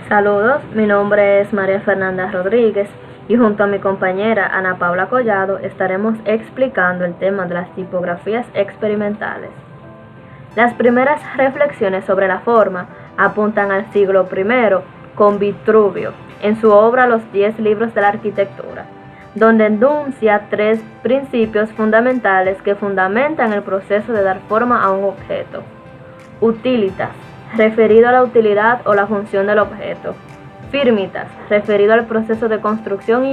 Saludos, mi nombre es María Fernanda Rodríguez y junto a mi compañera Ana Paula Collado estaremos explicando el tema de las tipografías experimentales. Las primeras reflexiones sobre la forma apuntan al siglo I con Vitruvio en su obra Los 10 libros de la arquitectura, donde enuncia 3 principios fundamentales que fundamentan el proceso de dar forma a un objeto. Utilitas, referido a la utilidad o la función del objeto. Firmitas, referido al proceso de construcción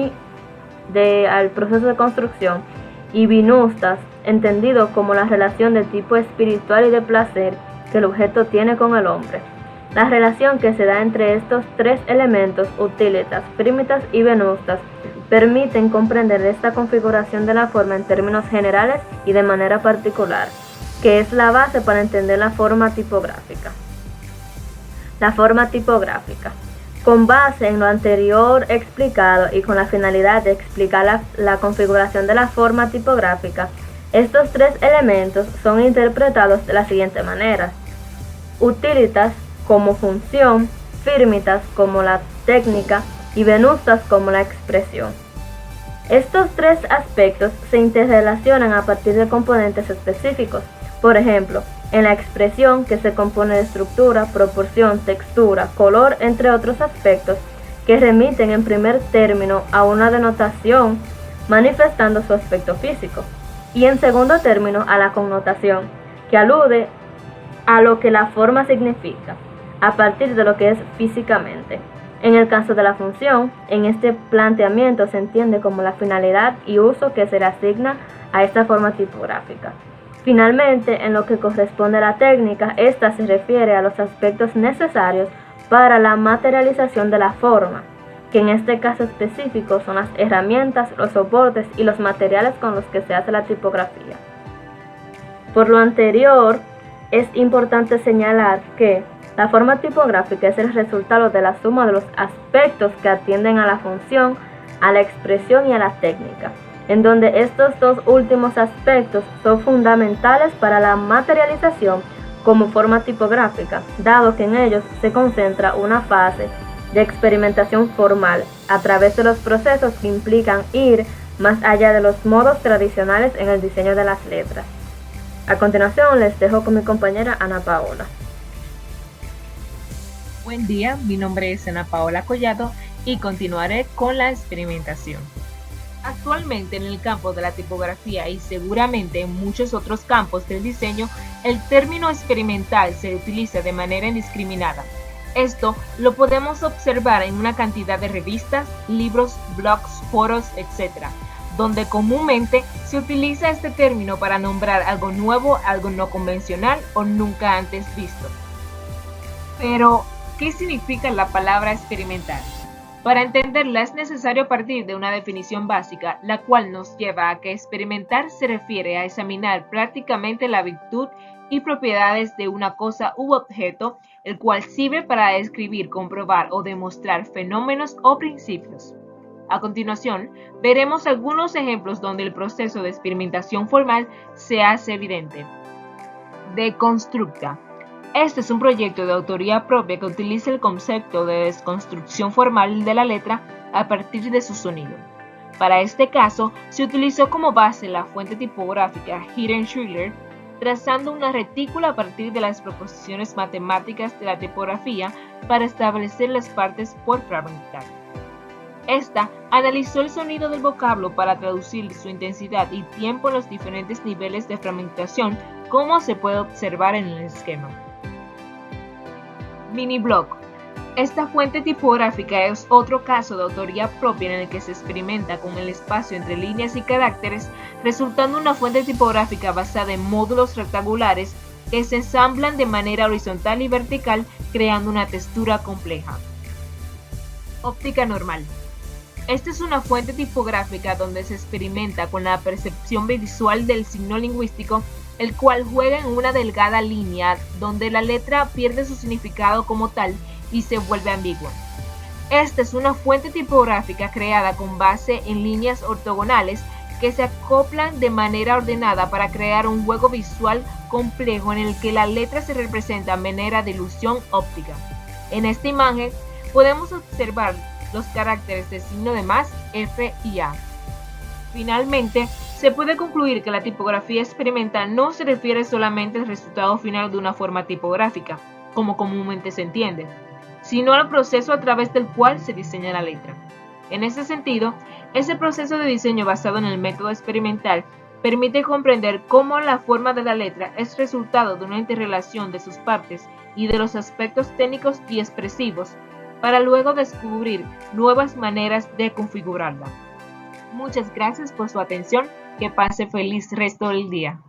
y Venustas, entendido como la relación de tipo espiritual y de placer que el objeto tiene con el hombre. La relación que se da entre estos 3 elementos, utilitas, firmitas y venustas, permiten comprender esta configuración de la forma en términos generales y de manera particular, que es la base para entender la forma tipográfica. La forma tipográfica. Con base en lo anterior explicado y con la finalidad de explicar la configuración de la forma tipográfica, estos 3 elementos son interpretados de la siguiente manera. Utilitas como función, firmitas como la técnica y venustas como la expresión. Estos 3 aspectos se interrelacionan a partir de componentes específicos. Por ejemplo, en la expresión, que se compone de estructura, proporción, textura, color, entre otros aspectos, que remiten en primer término a una denotación manifestando su aspecto físico, y en segundo término a la connotación, que alude a lo que la forma significa, a partir de lo que es físicamente. En el caso de la función, en este planteamiento se entiende como la finalidad y uso que se le asigna a esta forma tipográfica. Finalmente, en lo que corresponde a la técnica, esta se refiere a los aspectos necesarios para la materialización de la forma, que en este caso específico son las herramientas, los soportes y los materiales con los que se hace la tipografía. Por lo anterior, es importante señalar que la forma tipográfica es el resultado de la suma de los aspectos que atienden a la función, a la expresión y a la técnica, en donde estos 2 últimos aspectos son fundamentales para la materialización como forma tipográfica, dado que en ellos se concentra una fase de experimentación formal a través de los procesos que implican ir más allá de los modos tradicionales en el diseño de las letras. A continuación les dejo con mi compañera Ana Paola. Buen día, mi nombre es Ana Paola Collado y continuaré con la experimentación. Actualmente en el campo de la tipografía y seguramente en muchos otros campos del diseño, el término experimental se utiliza de manera indiscriminada. Esto lo podemos observar en una cantidad de revistas, libros, blogs, foros, etc., donde comúnmente se utiliza este término para nombrar algo nuevo, algo no convencional o nunca antes visto. Pero, ¿qué significa la palabra experimental? Para entenderla es necesario partir de una definición básica, la cual nos lleva a que experimentar se refiere a examinar prácticamente la virtud y propiedades de una cosa u objeto, el cual sirve para describir, comprobar o demostrar fenómenos o principios. A continuación, veremos algunos ejemplos donde el proceso de experimentación formal se hace evidente. Deconstructa. Este es un proyecto de autoría propia que utiliza el concepto de desconstrucción formal de la letra a partir de su sonido. Para este caso, se utilizó como base la fuente tipográfica Hidden Schiller, trazando una retícula a partir de las proposiciones matemáticas de la tipografía para establecer las partes por fragmentar. Esta analizó el sonido del vocablo para traducir su intensidad y tiempo en los diferentes niveles de fragmentación, como se puede observar en el esquema. Miniblock. Esta fuente tipográfica es otro caso de autoría propia en el que se experimenta con el espacio entre líneas y caracteres, resultando una fuente tipográfica basada en módulos rectangulares que se ensamblan de manera horizontal y vertical, creando una textura compleja. Óptica normal. Esta es una fuente tipográfica donde se experimenta con la percepción visual del signo lingüístico, el cual juega en una delgada línea donde la letra pierde su significado como tal y se vuelve ambigua. Esta es una fuente tipográfica creada con base en líneas ortogonales que se acoplan de manera ordenada para crear un juego visual complejo en el que la letra se representa de manera de ilusión óptica. En esta imagen podemos observar los caracteres de signo de más, F y A. Finalmente, se puede concluir que la tipografía experimental no se refiere solamente al resultado final de una forma tipográfica, como comúnmente se entiende, sino al proceso a través del cual se diseña la letra. En ese sentido, ese proceso de diseño basado en el método experimental permite comprender cómo la forma de la letra es resultado de una interrelación de sus partes y de los aspectos técnicos y expresivos, para luego descubrir nuevas maneras de configurarla. Muchas gracias por su atención. Que pase feliz resto del día.